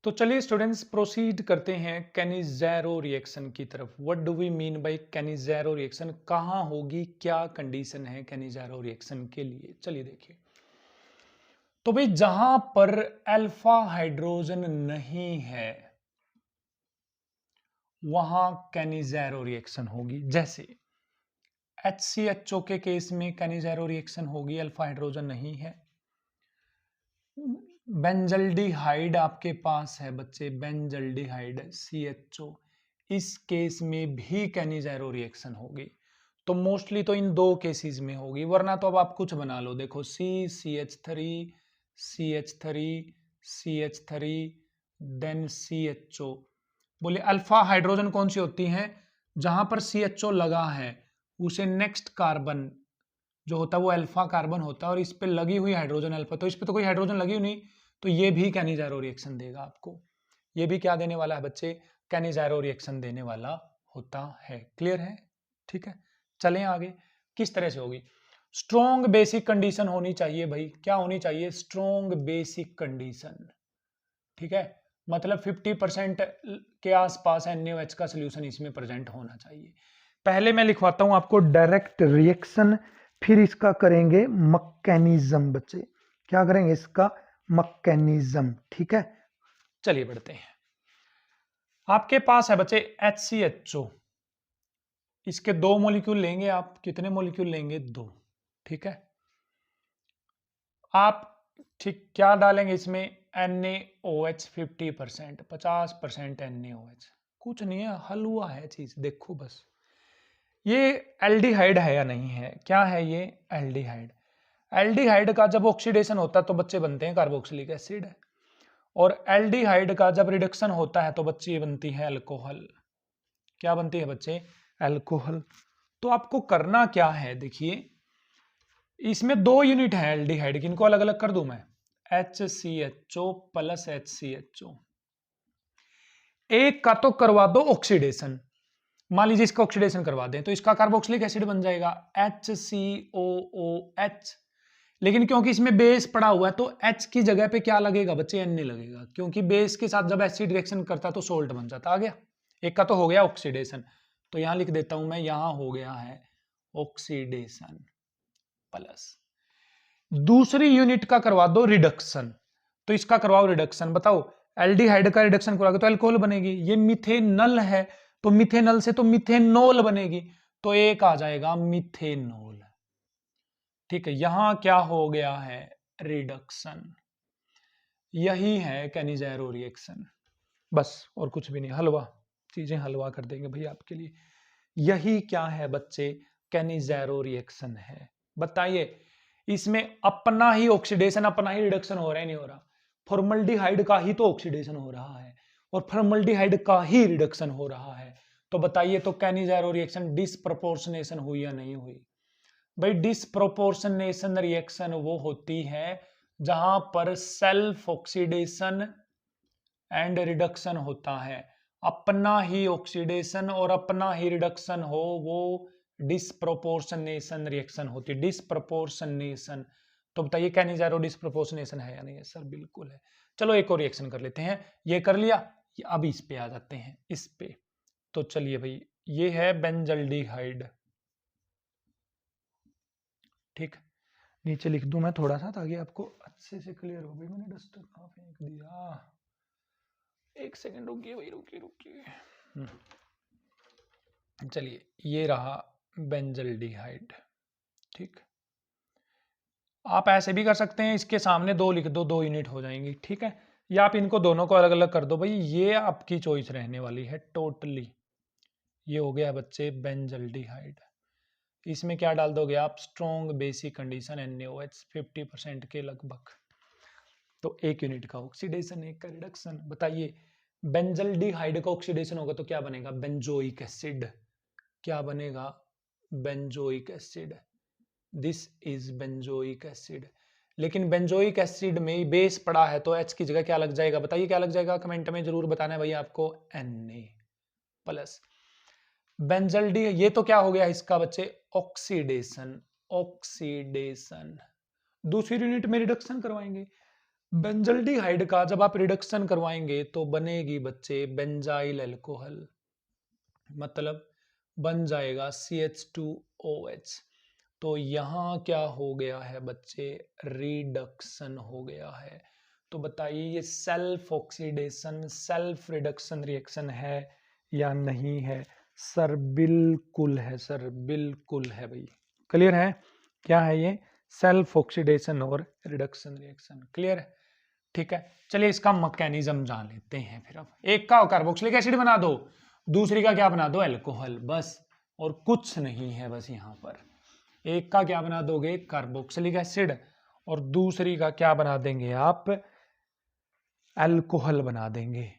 तो चलिए students proceed करते हैं कैनिज़ेरो रिएक्शन की तरफ। What do we mean by Cannizzaro reaction? कहाँ होगी, क्या कंडीशन है कैनिज़ेरो रिएक्शन के लिए? चलिए देखिए। तो भाई जहां पर अल्फा हाइड्रोजन नहीं है वहां कैनिज़ेरो रिएक्शन होगी। जैसे HCHO के केस में कैनिज़ेरो रिएक्शन होगी, अल्फा हाइड्रोजन नहीं है। बेंजल्डिहाइड आपके पास है बच्चे, बेंजल्डिहाइड CHO, इस केस में भी कैनिज़ेरो रिएक्शन होगी। तो मोस्टली तो इन दो केसेस में होगी, वरना तो अब आप कुछ बना लो। देखो CH3 CH3 CH3 then CHO। बोले अल्फा हाइड्रोजन कौन सी होती है? जहां पर CHO लगा है उसे नेक्स्ट कार्बन जो होता है वो अल्फा कार्बन होता है, और इस पे लगी हुई हाइड्रोजन अल्फा, तो इस पे तो कोई हाइड्रोजन लगी हुई नहीं, तो ये भी कैनिज़ेरो रिएक्शन देगा आपको। ये भी क्या देने वाला है बच्चे? कैनिज़ेरो रिएक्शन देने वाला होता है। क्लियर है? ठीक है, चलें आगे। किस तरह से होगी? स्ट्रॉन्ग बेसिक कंडीशन होनी चाहिए भाई। क्या होनी चाहिए? Strong basic condition. ठीक है, मतलब 50% के आसपास NaOH का सोल्यूशन इसमें प्रेजेंट होना चाहिए। पहले मैं लिखवाता हूं आपको डायरेक्ट रिएक्शन, फिर इसका करेंगे मैकेनिज्म। बच्चे क्या करेंगे? इसका मैकेनिज्म। ठीक है, चलिए बढ़ते हैं। आपके पास है बच्चे HCHO, इसके दो मॉलिक्यूल लेंगे आप। कितने मॉलिक्यूल लेंगे? दो। ठीक है, आप ठीक क्या डालेंगे इसमें? NaOH 50%, 50% NaOH। कुछ नहीं है, हलवा है चीज। देखो बस ये एल्डिहाइड है या नहीं है? क्या है ये? एल्डिहाइड। एल्डिहाइड का जब ऑक्सीडेशन होता है तो बच्चे बनते हैं कार्बोक्सिलिक एसिड, और एल्डिहाइड का जब रिडक्शन होता है तो बच्चे बनती है अल्कोहल। क्या बनती है बच्चे? अल्कोहल। तो आपको करना क्या है? देखिए इसमें दो यूनिट है एल्डिहाइड की, इनको अलग अलग कर दूं मैं। HCHO plus HCHO। एक का तो करवा दो ऑक्सीडेशन, मान लीजिए इसका ऑक्सीडेशन करवा दें तो इसका कार्बोक्सिलिक एसिड बन जाएगा HCOOH। लेकिन क्योंकि इसमें बेस पड़ा हुआ है तो H की जगह पे क्या लगेगा बच्चे? Na लगेगा, क्योंकि बेस के साथ जब एसिड रिएक्शन करता है तो सोल्ट बन जाता। आ गया, एक का तो हो गया ऑक्सीडेशन, तो यहां लिख देता हूं मैं, यहां हो गया है ऑक्सीडेशन प्लस। दूसरी यूनिट का करवा दो रिडक्शन, तो इसका करवाओ रिडक्शन। बताओ एल्डिहाइड का रिडक्शन करवाओगे तो अल्कोहल बनेगी, ये मिथेनल है तो मिथेनल से तो मिथेनॉल बनेगी, तो एक आ जाएगा मिथेनॉल। ठीक है, यहां क्या हो गया है? रिडक्शन। यही है कैनिज़ेरो रिएक्शन, बस और कुछ भी नहीं। हलवा, चीजें हलवा कर देंगे भैया आपके लिए। यही क्या है बच्चे? कैनिज़ेरो रिएक्शन है। बताइए इसमें अपना ही ऑक्सीडेशन, अपना ही रिडक्शन हो रहा है नहीं हो रहा? फॉर्मल्डिहाइड का ही तो ऑक्सीडेशन हो रहा है और फॉर्मल्डिहाइड का ही रिडक्शन हो रहा है। तो बताइए तो कैनिज़ेरो रिएक्शन डिसप्रोपोर्शनेशन हुई या नहीं हुई? भाई डिसप्रोपोर्शनेशन रिएक्शन वो होती है जहां पर सेल्फ ऑक्सीडेशन एंड रिडक्शन होता है। अपना ही ऑक्सीडेशन और अपना ही रिडक्शन हो, वो डिसप्रोपोर्शनेशन रिएक्शन होती है। डिसप्रोपोर्शनेशन। तो बताइए कैनिज़ेरो डिसप्रोपोर्शनेशन है या नहीं है? सर बिल्कुल है। चलो एक और रिएक्शन कर लेते हैं। ये कर लिया, अब इस पे आ जाते हैं, इस पे। तो चलिए भाई, ये है बेंजल्डिहाइड। ठीक, नीचे लिख दूं मैं थोड़ा सा ताकि आपको अच्छे से क्लियर हो। भाई मैंने डस्टर कहाँ फेंक दिया? एक सेकंड रुकिए भाई, रुकिए रुकिए। चलिए ये रहा बेंजल्डिहाइड। ठीक, आप ऐसे भी कर सकते हैं, इसके सामने दो लिख दो, दो यूनिट हो जाएंगी। ठीक है, या आप इनको दोनों को अलग अलग कर दो भाई, ये आपकी चॉइस रहने वाली है टोटली। ये हो गया बच्चे बेंजल्डिहाइड। इसमें क्या डाल दोगे आप? स्ट्रॉन्ग बेसिक कंडीशन NaOH 50% के लगभग। तो एक यूनिट का ऑक्सीडेशन, एक का रिडक्शन। बताइए बेंजल्डिहाइड का ऑक्सीडेशन होगा तो क्या बनेगा? Benzoic acid. क्या बनेगा? Benzoic acid. This is benzoic acid. लेकिन बेंजोइक एसिड में बेस पड़ा है तो H की जगह क्या लग जाएगा? बताइए क्या लग जाएगा? कमेंट में जरूर बताना है भैया आपको। Na प्लस बेंजल्डी। ये तो क्या हो गया इसका बच्चे? ऑक्सीडेशन। ऑक्सीडेशन। दूसरी यूनिट में रिडक्शन करवाएंगे। बेंजल्डिहाइड का जब आप रिडक्शन करवाएंगे तो बनेगी बच्चे बेंजाइल अल्कोहल, मतलब बन जाएगा CH2OH। तो यहाँ क्या हो गया है बच्चे, रिडक्शन हो गया है। तो बताइए ये self oxidation self reduction reaction है या नहीं है? सर बिल्कुल है, सर बिल्कुल है भाई। क्लियर है? क्या है ये? सेल्फ ऑक्सीडेशन और रिडक्शन रिएक्शन। क्लियर है? ठीक है, चलिए इसका मैकेनिज्म जान लेते हैं फिर। अब एक का कार्बोक्सिलिक एसिड बना दो, दूसरी का क्या बना दो, अल्कोहल, बस और कुछ नहीं है। बस यहाँ पर एक का क्या बना दोगे, कार्बोक्सिलिक एसिड, और दूसरी का क्या बना देंगे आप, अल्कोहल बना देंगे।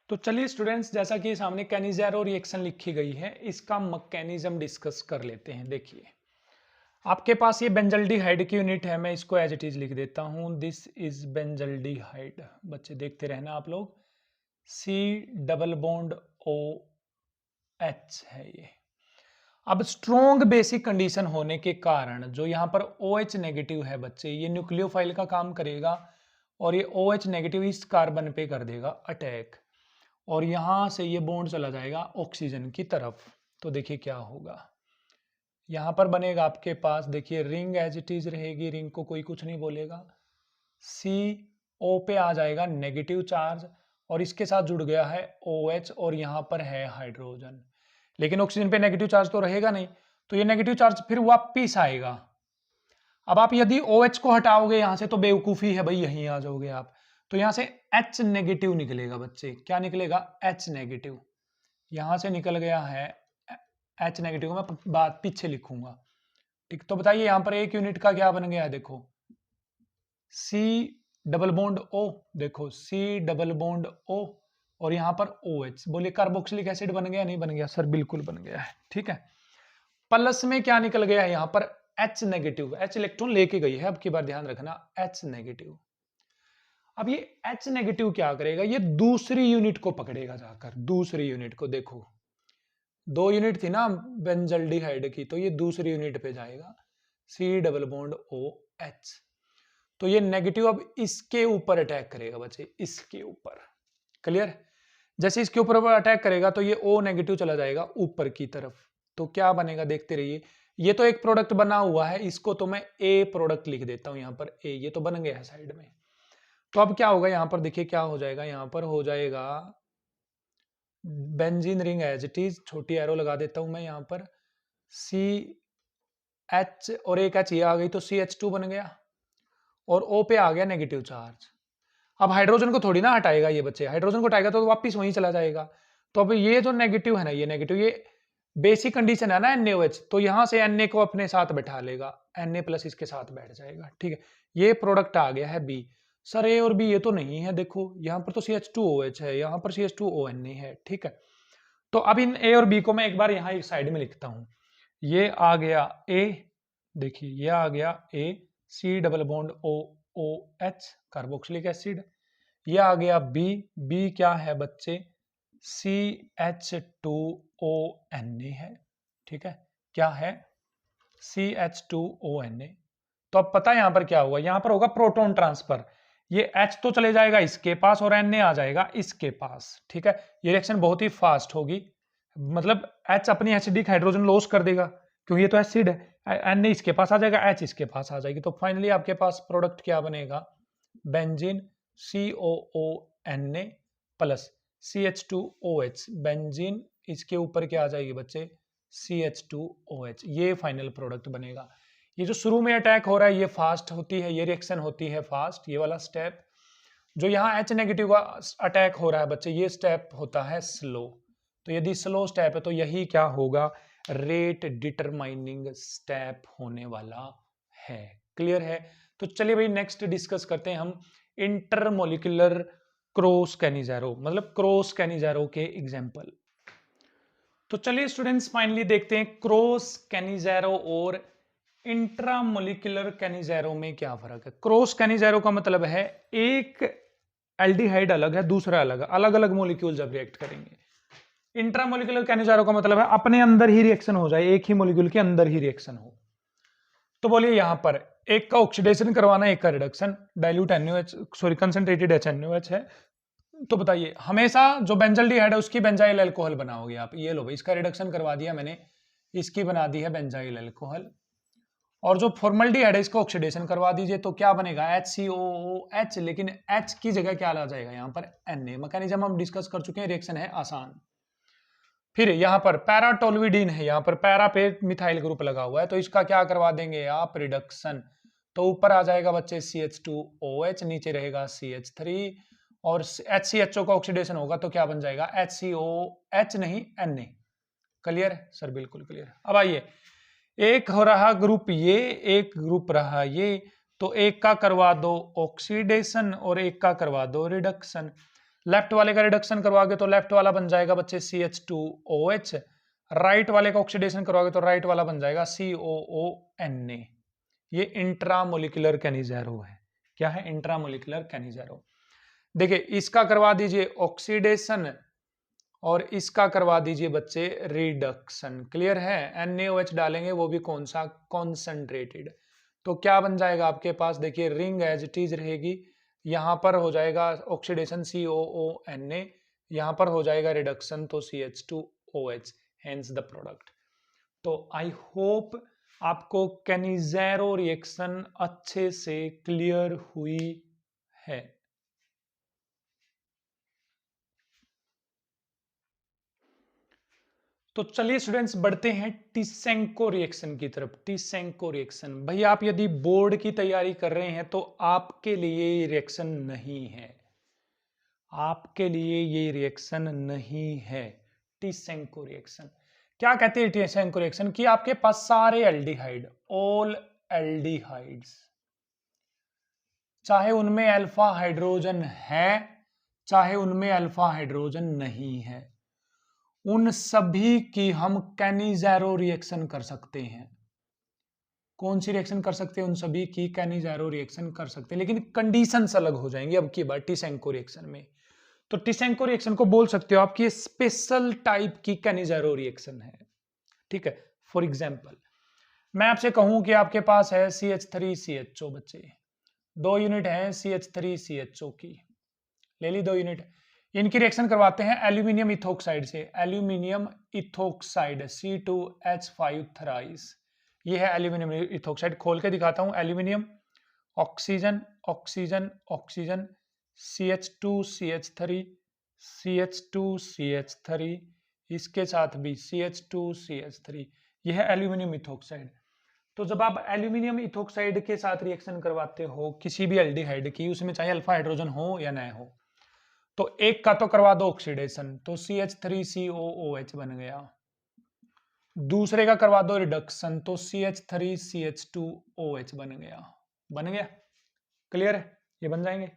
तो चलिए स्टूडेंट्स, जैसा कि सामने कैनिज़ेरो रिएक्शन लिखी गई है, इसका मैकेनिज्म डिस्कस कर लेते हैं। देखिए आपके पास ये बेंजल्डिहाइड की यूनिट है, मैं इसको एज इट इज लिख देता हूं, दिस इज बेंजल्डिहाइड। बच्चे देखते रहना आप लोग, C डबल बॉन्ड OH है ये। अब स्ट्रॉन्ग बेसिक कंडीशन होने के कारण जो यहाँ पर OH नेगेटिव है बच्चे, ये न्यूक्लियोफाइल का काम करेगा और ये OH नेगेटिव इस कार्बन पे कर देगा अटैक, और यहां से ये बॉन्ड चला जाएगा ऑक्सीजन की तरफ। तो देखिए क्या होगा, यहां पर बनेगा आपके पास, देखिए रिंग एज इट इज रहेगी, रिंग को कोई कुछ नहीं बोलेगा, CO पे आ जाएगा नेगेटिव चार्ज और इसके साथ जुड़ गया है OH और यहां पर है हाइड्रोजन, लेकिन ऑक्सीजन पे नेगेटिव चार्ज तो रहेगा नहीं, तो ये नेगेटिव चार्ज फिर वापिस आएगा। अब आप यदि OH को हटाओगे यहां से तो बेवकूफी है भाई, यहीं आ जाओगे आप, तो यहां से H नेगेटिव निकलेगा बच्चे। क्या निकलेगा? H negative. यहां से निकल गया है H नेगेटिव, मैं बात पीछे लिखूंगा, ठीक। तो बताइए यहां पर एक यूनिट का क्या बन गया है, देखो C डबल बॉन्ड O, देखो C डबल बॉन्ड O और यहां पर OH। बोलिए कार्बोक्सिलिक एसिड बन गया नहीं बन गया? सर बिल्कुल बन गया है, ठीक है। प्लस में क्या निकल गया है यहां पर, H नेगेटिव, H इलेक्ट्रॉन लेके गई है, अब की बार ध्यान रखना, H नेगेटिव। अब ये H नेगेटिव क्या करेगा, ये दूसरी यूनिट को पकड़ेगा जाकर, दूसरी यूनिट को, देखो 2 यूनिट थी ना बेंजल्डिहाइड की, तो ये दूसरी यूनिट पे जाएगा, C डबल बॉन्ड OH। तो ये नेगेटिव अब इसके ऊपर अटैक करेगा बच्चे, इसके ऊपर। क्लियर? जैसे इसके ऊपर अटैक करेगा तो ये O नेगेटिव चला जाएगा ऊपर की तरफ, तो क्या बनेगा देखते रहिए। ये तो एक प्रोडक्ट बना हुआ है, इसको तो मैं A प्रोडक्ट लिख देता हूं यहां पर A, ये तो बन गया है साइड में। तो अब क्या होगा यहां पर, देखिए क्या हो जाएगा, यहां पर हो जाएगा benzene ring as it is, छोटी एरो लगा देता हूं मैं यहां पर, CH और एक H ये आ गई तो CH2 बन गया और O पे आ गया नेगेटिव चार्ज। अब हाइड्रोजन को थोड़ी ना हटाएगा ये बच्चे, हाइड्रोजन को हटाएगा तो वापस वहीं चला जाएगा। तो अब ये जो नेगेटिव है ना, ये नेगेटिव, ये बेसिक कंडीशन है ना NaOH, तो यहां से Na को अपने साथ बैठा लेगा, Na प्लस इसके साथ बैठ जाएगा, ठीक है। ये प्रोडक्ट आ गया है B। सर A और B ये तो नहीं है, देखो यहाँ पर तो CH2OH है, यहाँ पर CH2ONA है, ठीक है। तो अब इन A और B को मैं एक बार यहाँ एक साइड में लिखता हूं, ये आ गया A, देखिए ये आ गया A, C double bond OH carboxylic acid, ये आ गया B, B क्या है बच्चे, CH2ONA है, ठीक है। क्या है? CH2ONA। तो अब पता है यहां पर क्या होगा, यहां पर होगा प्रोटॉन ट्रांसफर, ये H तो चले जाएगा इसके पास और Na आ जाएगा इसके पास, ठीक है। ये रिएक्शन बहुत ही फास्ट होगी, मतलब H अपनी एसिडिक हाइड्रोजन लॉस कर देगा क्योंकि ये तो एसिड है, Na इसके पास आ जाएगा, H इसके पास आ जाएगी, तो फाइनली आपके पास प्रोडक्ट क्या बनेगा, benzene COONA plus CH2OH, benzene इसके ऊपर क्या आ जाएगी बच्चे, CH2OH, ये फाइनल प्रोडक्ट बनेगा। ये जो शुरू में अटैक हो रहा है ये फास्ट होती है, ये रिएक्शन होती है फास्ट, ये वाला स्टेप। जो यहाँ H नेगेटिव का अटैक हो रहा है बच्चे, ये स्टेप होता है स्लो। तो यदि स्लो स्टेप है तो यही क्या होगा, रेट डिटरमाइनिंग स्टेप होने वाला है। क्लियर है? तो चलिए भाई नेक्स्ट डिस्कस करते हैं हम इंटरमोलिकुलर क्रॉस कैनिज़ेरो, मतलब क्रॉस कैनिज़ेरो के एग्जांपल। तो चलिए स्टूडेंट्स फाइनली देखते हैं क्रॉस कैनिज़ेरो और इंट्रामोलिकुलर कैनिज़ेरो में क्या फर्क है। क्रॉस कैनिज़ेरो का मतलब है एक एल्डिहाइड अलग है, दूसरा अलग है, अलग अलग मोलिक्यूल जब रिएक्ट करेंगे। इंट्रामोलिकुलर कैनिज़ेरो का मतलब है अपने अंदर ही रिएक्शन हो जाए, एक ही मोलिक्यूल के अंदर ही रिएक्शन हो। तो बोलिए यहां पर एक का ऑक्सीडेशन करवाना, एक का reduction. Dilute NaOH, sorry concentrated HNaOH है। तो बताइए, हमेशा जो बेंजल्डिहाइड है उसकी बेंजाइल अल्कोहल बनाओगे आप। ये लो भाई, इसका रिडक्शन करवा दिया मैंने, इसकी बना दी है बेंजाइल अल्कोहल। और जो फॉर्मल्डिहाइड है इसका ऑक्सीडेशन करवा दीजिए, तो क्या बनेगा HCOOH, लेकिन H की जगह क्या आ जाएगा यहाँ पर Na। मैकेनिज्म हम डिस्कस कर चुके हैं, रिएक्शन है आसान। फिर यहाँ पर पैराटोल्यूडिन है, यहाँ पर पैरा पे मिथाइल ग्रुप लगा हुआ है, तो इसका क्या करवा देंगे आप, रिडक्शन। तो ऊपर आ जाएगा बच्चे CH2OH, नीचे रहेगा CH3, और HCHO का ऑक्सीडेशन होगा तो क्या बन जाएगा, HCOH नहीं Na। क्लियर है सर? बिल्कुल क्लियर। अब आइए, एक हो रहा ग्रुप ये, एक ग्रुप रहा ये, तो एक का करवा दो ऑक्सीडेशन और एक का करवा दो रिडक्शन। लेफ्ट वाले का रिडक्शन करवाओगे तो लेफ्ट वाला बन जाएगा बच्चे CH2OH, राइट वाले का ऑक्सीडेशन करवाओगे तो राइट वाला बन जाएगा COONA। ये इंट्रामोलिकुलर कैनिज़ेरो है। क्या है? इंट्रामोलिकुलर कैनिज़ेरो। देखिए, इसका करवा दीजिए ऑक्सीडेशन और इसका करवा दीजिए बच्चे रिडक्शन। क्लियर है? NaOH डालेंगे, वो भी कौन सा, कॉन्सेंट्रेटेड। तो क्या बन जाएगा आपके पास, देखिए रिंग एज इट इज रहेगी, यहां पर हो जाएगा ऑक्सीडेशन COONA, यहां पर हो जाएगा रिडक्शन तो CH2OH, हेंस द प्रोडक्ट। तो आई होप आपको कैनिज़ेरो रिएक्शन अच्छे से क्लियर हुई है। तो चलिए स्टूडेंट्स, बढ़ते हैं टिसेंको रिएक्शन की तरफ। टिसेंको रिएक्शन, भाई आप यदि बोर्ड की तैयारी कर रहे हैं तो आपके लिए ये रिएक्शन नहीं है, आपके लिए ये रिएक्शन नहीं है। टिसेंको रिएक्शन क्या कहते हैं? टिसेंको रिएक्शन कि आपके पास सारे एल्डिहाइड, ऑल एल्डिहाइड्स, चाहे उनमें अल्फा हाइड्रोजन है चाहे उनमें अल्फा हाइड्रोजन नहीं है, उन सभी की हम कैनिज़ेरो रिएक्शन कर सकते हैं। कौन सी रिएक्शन कर सकते हैं? उन सभी की कैनिज़ेरो रिएक्शन कर सकते हैं, लेकिन कंडीशंस अलग हो जाएंगी अब की बार टिसेंको रिएक्शन में। तो टिसेंको रिएक्शन को बोल सकते हो आपकी स्पेशल टाइप की कैनिज़ेरो रिएक्शन है। ठीक है, फॉर एग्जांपल मैं आपसे कहूं कि आपके पास है CH3CHO, बच्चे 2 यूनिट है CH3CHO की, ले ली 2 यूनिट। इनकी रिएक्शन करवाते हैं एल्यूमिनियम इथोक्साइड से, एल्यूमिनियम इथोक्साइड C2H5 थराइस। ये है एल्यूमिनियम इथोक्साइड। खोल के दिखाता हूं, aluminium, oxygen oxygen oxygen, CH2CH3 CH2CH3, इसके साथ भी CH2CH3, यह है एल्यूमिनियम इथोक्साइड। तो जब आप एल्यूमिनियम इथोक्साइड के साथ रिएक्शन करवाते हो किसी भी एल्डिहाइड की, उसमें चाहे अल्फा हाइड्रोजन हो या ना हो, तो एक का तो करवा दो ऑक्सीडेशन, तो CH3COOH बन गया। दूसरे का करवा दो रिडक्शन, तो CH3CH2OH बन गया। बन गया? क्लियर है? ये बन जाएंगे।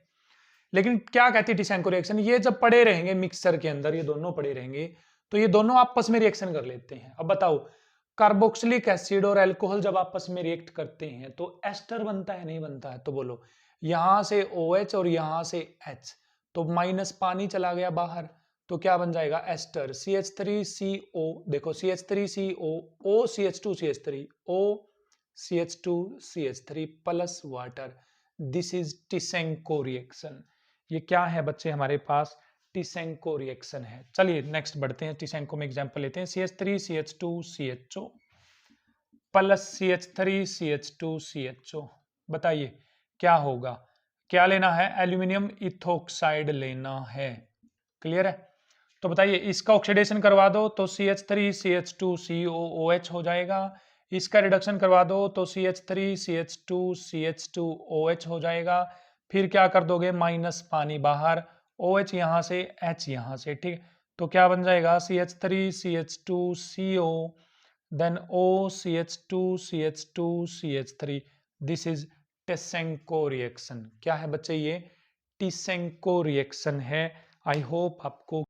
लेकिन क्या कहती है टिसेंको रिएक्शन, ये जब पड़े रहेंगे मिक्सचर के अंदर, ये दोनों पड़े रहेंगे, तो ये दोनों आपस में रिएक्शन कर लेते हैं। अब बताओ, कार्बोक्सिलिक एसिड और अल्कोहल जब आपस में रिएक्ट करते हैं तो एस्टर बनता है नहीं बनता है? तो बोलो, यहां से OH और यहां से H, तो माइनस पानी चला गया बाहर, तो क्या बन जाएगा, एस्टर। CH3CO, देखो CH3CO, OCH2CH3, OCH2CH3 plus water, this is Tishchenko reaction. ये क्या है बच्चे हमारे पास? टिसेंको रिएक्शन है। चलिए नेक्स्ट बढ़ते हैं, टिसेंको में एग्जांपल लेते हैं। CH3CH2CHO प्लस CH3CH2CHO, बताइए क्या होगा? क्या लेना है? एल्यूमिनियम इथोक्साइड लेना है। क्लियर है? तो बताइए, इसका ऑक्सीडेशन करवा दो तो CH3CH2COOH हो जाएगा, इसका रिडक्शन करवा दो तो CH3CH2CH2OH हो जाएगा। फिर क्या कर दोगे, माइनस पानी बाहर, OH यहां से, H यहां से, ठीक। तो क्या बन जाएगा, CH3CH2CO, then OCH2CH2CH3, this is Tishchenko reaction. क्या है बच्चे? ये टिसेंको रिएक्शन है। आई होप आपको